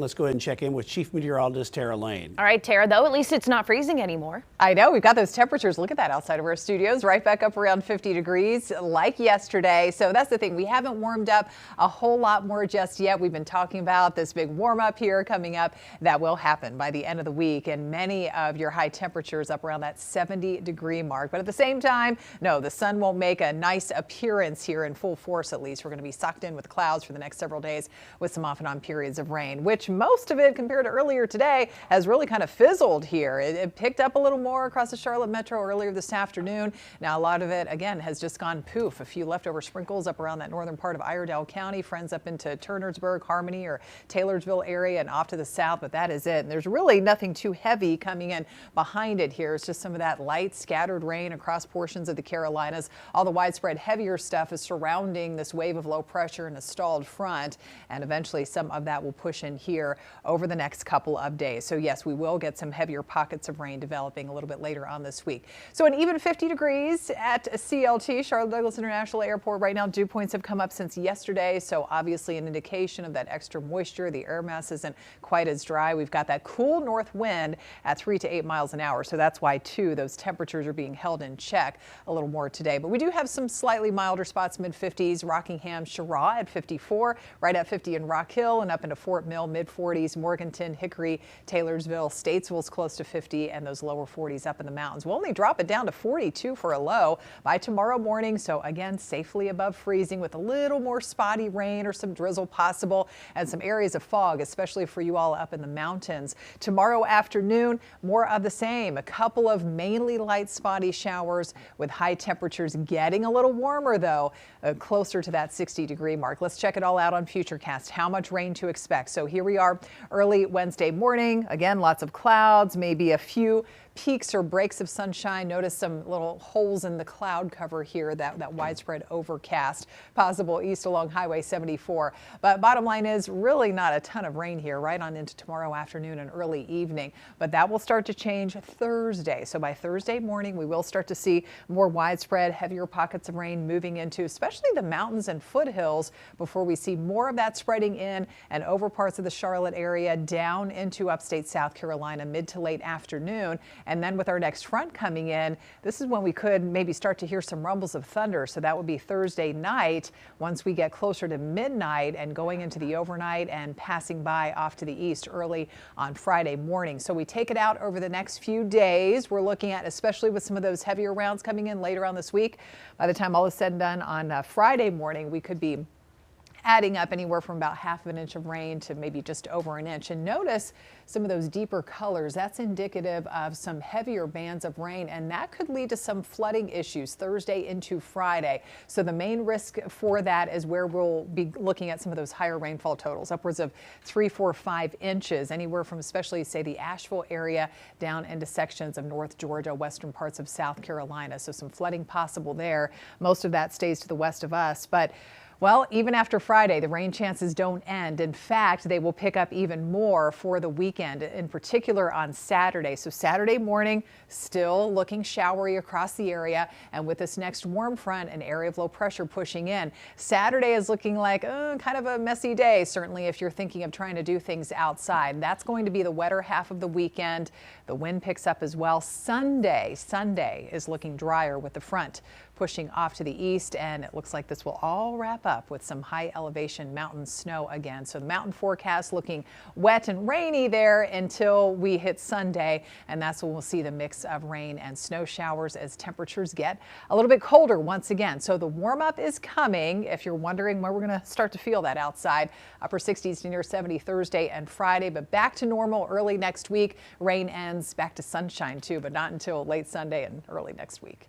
Let's go ahead and check in with Chief Meteorologist Tara Lane. All right, Tara, though, at least it's not freezing anymore. I know, we've got those temperatures. Look at that outside of our studios, right back up around 50 degrees like yesterday. So that's the thing. We haven't warmed up a whole lot more just yet. We've been talking about this big warm up here coming up. That will happen by the end of the week. And many of your high temperatures up around that 70-degree mark. But at the same time, no, the sun won't make a nice appearance here in full force, at least. We're going to be sucked in with clouds for the next several days with some off and on periods of rain, which most of it compared to earlier today has really kind of fizzled here. It picked up a little more across the Charlotte metro earlier this afternoon. Now a lot of it again has just gone poof. A few leftover sprinkles up around that northern part of Iredell County, friends up into Turnersburg, Harmony or Taylorsville area and off to the south, but that is it. And there's really nothing too heavy coming in behind it here. It's just some of that light scattered rain across portions of the Carolinas. All the widespread heavier stuff is surrounding this wave of low pressure and a stalled front, and eventually some of that will push in here over the next couple of days. So yes, we will get some heavier pockets of rain developing a little bit later on this week. So an even 50 degrees at CLT, Charlotte Douglas International Airport right now. Dew points have come up since yesterday, so obviously an indication of that extra moisture. The air mass isn't quite as dry. We've got that cool north wind at 3 to 8 miles an hour, so that's why too those temperatures are being held in check a little more today. But we do have some slightly milder spots, mid-50s. Rockingham, Cheraw at 54, right at 50 in Rock Hill and up into Fort Mill, mid-40s. Morganton, Hickory, Taylorsville, Statesville's close to 50, and those lower 40s up in the mountains. We'll only drop it down to 42 for a low by tomorrow morning. So again, safely above freezing with a little more spotty rain or some drizzle possible and some areas of fog, especially for you all up in the mountains. Tomorrow afternoon, more of the same. A couple of mainly light spotty showers with high temperatures getting a little warmer though, closer to that 60-degree mark. Let's check it all out on Futurecast. How much rain to expect. So here we are early Wednesday morning. Again, lots of clouds, maybe a few peaks or breaks of sunshine. Notice some little holes in the cloud cover here, that widespread overcast possible east along Highway 74. But bottom line is really not a ton of rain here right on into tomorrow afternoon and early evening. But that will start to change Thursday. So by Thursday morning, we will start to see more widespread, heavier pockets of rain moving into especially the mountains and foothills before we see more of that spreading in and over parts of the Charlotte area down into upstate South Carolina mid to late afternoon. And then with our next front coming in, this is when we could maybe start to hear some rumbles of thunder. So that would be Thursday night once we get closer to midnight and going into the overnight and passing by off to the east early on Friday morning. So we take it out over the next few days. We're looking at, especially with some of those heavier rounds coming in later on this week, by the time all is said and done on Friday morning, we could be adding up anywhere from about half of an inch of rain to maybe just over an inch. And notice some of those deeper colors. That's indicative of some heavier bands of rain, and that could lead to some flooding issues Thursday into Friday. So the main risk for that is where we'll be looking at some of those higher rainfall totals, upwards of 3, 4, 5 inches, anywhere from especially say the Asheville area down into sections of North Georgia, western parts of South Carolina. So some flooding possible there. Most of that stays to the west of us, but well, even after Friday, the rain chances don't end. In fact, they will pick up even more for the weekend, in particular on Saturday. So Saturday morning, still looking showery across the area. And with this next warm front, an area of low pressure pushing in. Saturday is looking like kind of a messy day, certainly if you're thinking of trying to do things outside. That's going to be the wetter half of the weekend. The wind picks up as well. Sunday is looking drier with the front pushing off to the east, and it looks like this will all wrap up with some high elevation mountain snow again. So the mountain forecast looking wet and rainy there until we hit Sunday, and that's when we'll see the mix of rain and snow showers as temperatures get a little bit colder once again. So the warm up is coming. If you're wondering where we're going to start to feel that outside, upper 60s to near 70 Thursday and Friday, but back to normal early next week. Rain ends, back to sunshine too, but not until late Sunday and early next week.